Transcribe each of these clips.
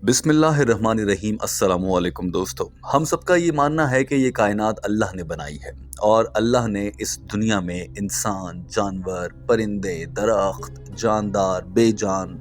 بسم اللہ الرحمن الرحیم۔ السلام علیکم دوستو، ہم سب کا یہ ماننا ہے کہ یہ کائنات اللہ نے بنائی ہے اور اللہ نے اس دنیا میں انسان، جانور، پرندے، درخت، جاندار، بے جان،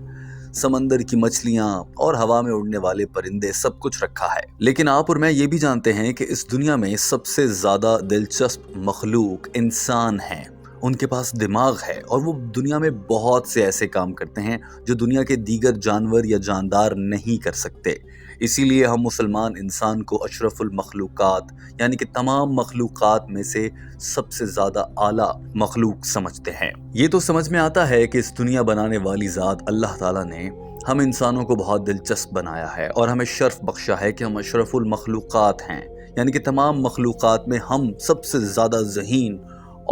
سمندر کی مچھلیاں اور ہوا میں اڑنے والے پرندے سب کچھ رکھا ہے۔ لیکن آپ اور میں یہ بھی جانتے ہیں کہ اس دنیا میں سب سے زیادہ دلچسپ مخلوق انسان ہیں۔ ان کے پاس دماغ ہے اور وہ دنیا میں بہت سے ایسے کام کرتے ہیں جو دنیا کے دیگر جانور یا جاندار نہیں کر سکتے۔ اسی لیے ہم مسلمان انسان کو اشرف المخلوقات یعنی کہ تمام مخلوقات میں سے سب سے زیادہ اعلیٰ مخلوق سمجھتے ہیں۔ یہ تو سمجھ میں آتا ہے کہ اس دنیا بنانے والی ذات اللہ تعالیٰ نے ہم انسانوں کو بہت دلچسپ بنایا ہے اور ہمیں شرف بخشا ہے کہ ہم اشرف المخلوقات ہیں، یعنی کہ تمام مخلوقات میں ہم سب سے زیادہ ذہین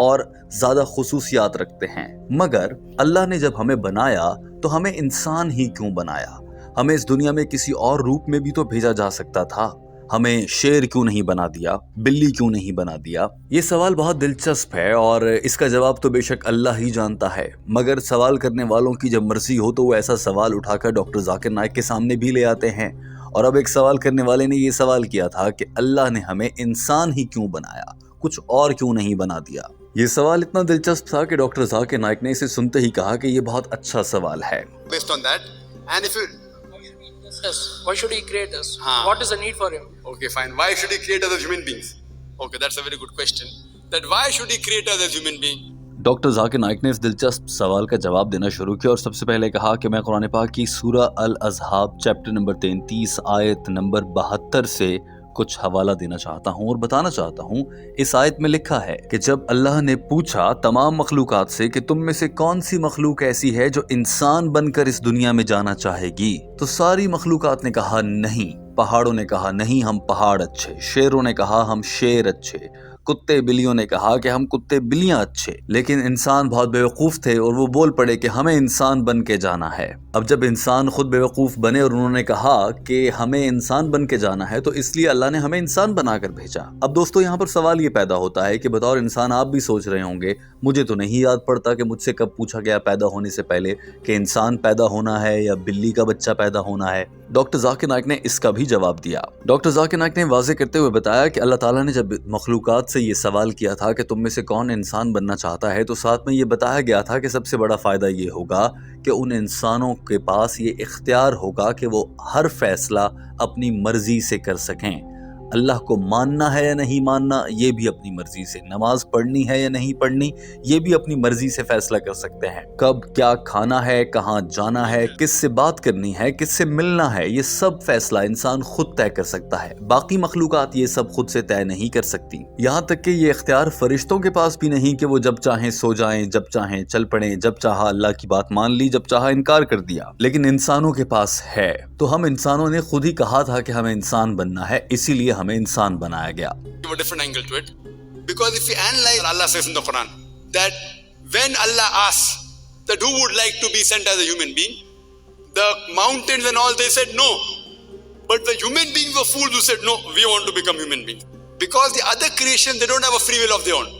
اور زیادہ خصوصیات رکھتے ہیں۔ مگر اللہ نے جب ہمیں بنایا تو ہمیں انسان ہی کیوں بنایا؟ ہمیں اس دنیا میں کسی اور روپ میں بھی تو بھیجا جا سکتا تھا۔ ہمیں شیر کیوں نہیں بنا دیا؟ بلی کیوں نہیں بنا دیا؟ یہ سوال بہت دلچسپ ہے اور اس کا جواب تو بے شک اللہ ہی جانتا ہے، مگر سوال کرنے والوں کی جب مرضی ہو تو وہ ایسا سوال اٹھا کر ڈاکٹر ذاکر نائک کے سامنے بھی لے آتے ہیں۔ اور اب ایک سوال کرنے والے نے یہ سوال کیا تھا کہ اللہ نے ہمیں انسان ہی کیوں بنایا، کچھ اور کیوں نہیں بنا دیا؟ یہ سوال اتنا دلچسپ تھا کہ ڈاکٹر ذاکر نائک نے اسے سنتے ہی کہا کہ یہ بہت اچھا سوال ہے۔ Based on that, and if you Yes. Why should he create us? Haan. What is the need for him? okay, fine. Why should he create us as human beings? Okay, that's a very good question. That why should he create us as human beings? Doctor Zakir Naik نے اس دلچسپ سوال کا جواب دینا شروع کیا اور سب سے پہلے کہا کہ میں قرآن پاک کی سورہ الاحزاب چیپٹر نمبر 33 آیت نمبر 72 سے کچھ حوالہ دینا چاہتا ہوں اور بتانا چاہتا ہوں۔ اس آیت میں لکھا ہے کہ جب اللہ نے پوچھا تمام مخلوقات سے کہ تم میں سے کون سی مخلوق ایسی ہے جو انسان بن کر اس دنیا میں جانا چاہے گی، تو ساری مخلوقات نے کہا نہیں۔ پہاڑوں نے کہا نہیں، ہم پہاڑ اچھے۔ شیروں نے کہا ہم شیر اچھے۔ کتے بلیوں نے کہا کہ ہم کتے بلیاں اچھے۔ لیکن انسان بہت بیوقوف تھے اور وہ بول پڑے کہ ہمیں انسان بن کے جانا ہے۔ اب جب انسان خود بیوقوف بنے اور انہوں نے کہا کہ ہمیں انسان بن کے جانا ہے تو اس لیے اللہ نے ہمیں انسان بنا کر بھیجا۔ اب دوستو یہاں پر سوال یہ پیدا ہوتا ہے کہ بطور انسان آپ بھی سوچ رہے ہوں گے، مجھے تو نہیں یاد پڑتا کہ مجھ سے کب پوچھا گیا پیدا ہونے سے پہلے کہ انسان پیدا ہونا ہے یا بلی کا بچہ پیدا ہونا ہے۔ ڈاکٹر ذاکر نائک نے اس کا بھی جواب دیا۔ ڈاکٹر ذاکر نائک نے واضح کرتے ہوئے بتایا کہ اللہ تعالیٰ نے جب مخلوقات سے یہ سوال کیا تھا کہ تم میں سے کون انسان بننا چاہتا ہے تو ساتھ میں یہ بتایا گیا تھا کہ سب سے بڑا فائدہ یہ ہوگا کہ ان انسانوں کے پاس یہ اختیار ہوگا کہ وہ ہر فیصلہ اپنی مرضی سے کر سکیں۔ اللہ کو ماننا ہے یا نہیں ماننا یہ بھی اپنی مرضی سے، نماز پڑھنی ہے یا نہیں پڑھنی یہ بھی اپنی مرضی سے فیصلہ کر سکتے ہیں، کب کیا کھانا ہے، کہاں جانا ہے، کس سے بات کرنی ہے، کس سے ملنا ہے، یہ سب فیصلہ انسان خود طے کر سکتا ہے۔ باقی مخلوقات یہ سب خود سے طے نہیں کر سکتی۔ یہاں تک کہ یہ اختیار فرشتوں کے پاس بھی نہیں کہ وہ جب چاہیں سو جائیں، جب چاہیں چل پڑیں، جب چاہا اللہ کی بات مان لی، جب چاہا انکار کر دیا، لیکن انسانوں کے پاس ہے۔ تو ہم انسانوں نے خود ہی کہا تھا کہ ہمیں انسان بننا ہے، اسی لیے ہمیں انسان بنایا گیا۔ Give a different angle to it. Because if you analyze, Allah says in the Quran that when Allah asks that who would like to be sent as a human being, the mountains and all they said no. But the human beings were fools who said no, we want to become human beings. Because the other creation, they don't have a free will of their own.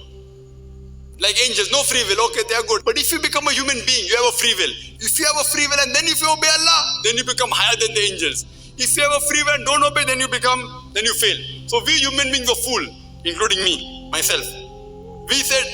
Like angels, no free will, okay, they are good. But if you become a human being, you have a free will. If you have a free will and then if you obey Allah, then you become higher than the angels. If you have a free will and don't obey, then you fail. So we human beings were fool, including me, myself. We said,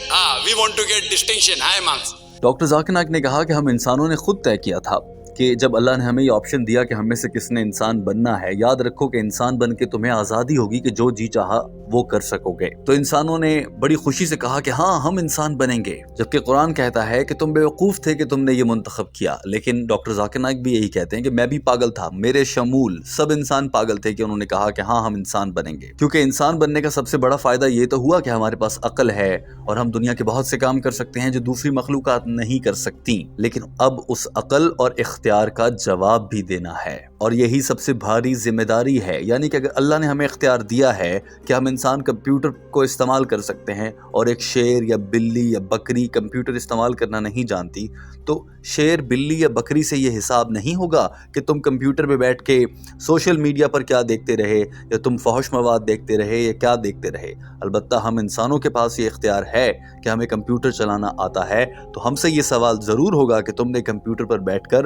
we want to get distinction, high marks. Doctor Zakir Naik نے کہا کہ ہم انسانوں نے خود طے کیا تھا کہ جب اللہ نے ہمیں یہ آپشن دیا کہ ہم میں سے کس نے انسان بننا ہے، یاد رکھو کہ انسان بن کے تمہیں آزادی ہوگی کہ جو جی چاہا وہ کر سکو گے۔ تو انسانوں نے بڑی خوشی سے کہا کہ ہاں ہم انسان بنیں گے، جبکہ قرآن کہتا ہے کہ تم بیوقوف تھے کہ تم نے یہ منتخب کیا۔ لیکن ڈاکٹر ذاکر نائک بھی یہی کہتے ہیں کہ میں بھی پاگل تھا، میرے شمول سب انسان پاگل تھے کہ انہوں نے کہا کہ ہاں ہم انسان بنیں گے، کیونکہ انسان بننے کا سب سے بڑا فائدہ یہ تو ہوا کہ ہمارے پاس عقل ہے اور ہم دنیا کے بہت سے کام کر سکتے ہیں جو دوسری مخلوقات نہیں کر سکتی۔ لیکن اب اس عقل اور اختیار کا جواب بھی دینا ہے اور یہی سب سے بھاری ذمہ داری ہے، یعنی کہ اگر اللہ نے ہمیں اختیار دیا ہے کہ ہم انسان کمپیوٹر کو استعمال کر سکتے ہیں اور ایک شیر یا بلی یا بکری کمپیوٹر استعمال کرنا نہیں جانتی، تو شیر، بلی یا بکری سے یہ حساب نہیں ہوگا کہ تم کمپیوٹر پہ بیٹھ کے سوشل میڈیا پر کیا دیکھتے رہے یا تم فحش مواد دیکھتے رہے یا کیا دیکھتے رہے۔ البتہ ہم انسانوں کے پاس یہ اختیار ہے کہ ہمیں کمپیوٹر چلانا آتا ہے، تو ہم سے یہ سوال ضرور ہوگا کہ تم نے کمپیوٹر پر بیٹھ کر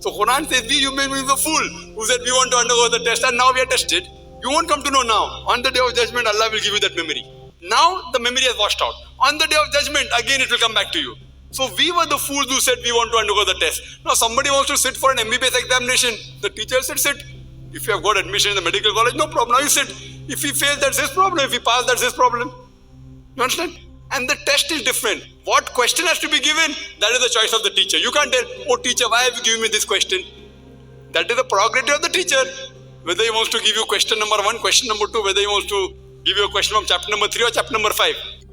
So Quran says we human beings are fool who said we want to undergo the test and now we are tested. You won't come to know now. On the day of judgment, Allah will give you that memory. Now the memory has washed out. On the day of judgment, again it will come back to you. So we were the fools who said we want to undergo the test. Now somebody wants to sit for an MBBS examination. The teacher said sit. If you have got admission in the medical college, no problem. Now you sit. If he fails, that's his problem. If he passes, that's his problem. You understand? And the test is different. What question has to be given, that is the choice of the teacher. You can't tell, oh teacher, why have you given me this question? That is the prerogative of the teacher. Whether he wants to give you question number 1, question number 2, whether he wants to give you a question from chapter number 3 or chapter number 5.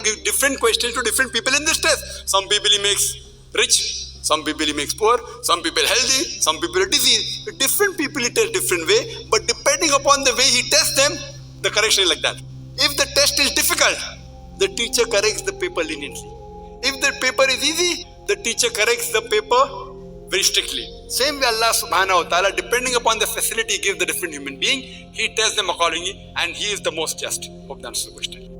Give different questions to different people in this test. Some people he makes rich, Some people he makes poor, some people healthy, some people are diseased. Different people he tests different way, but depending upon the way he tests them, the correction is like that. If the test is difficult, the teacher corrects the paper leniently. If the paper is easy, the teacher corrects the paper very strictly. Same way Allah subhanahu wa ta'ala, depending upon the facility he gives the different human being, he tests them accordingly, and he is the most just. Hope that answers the question.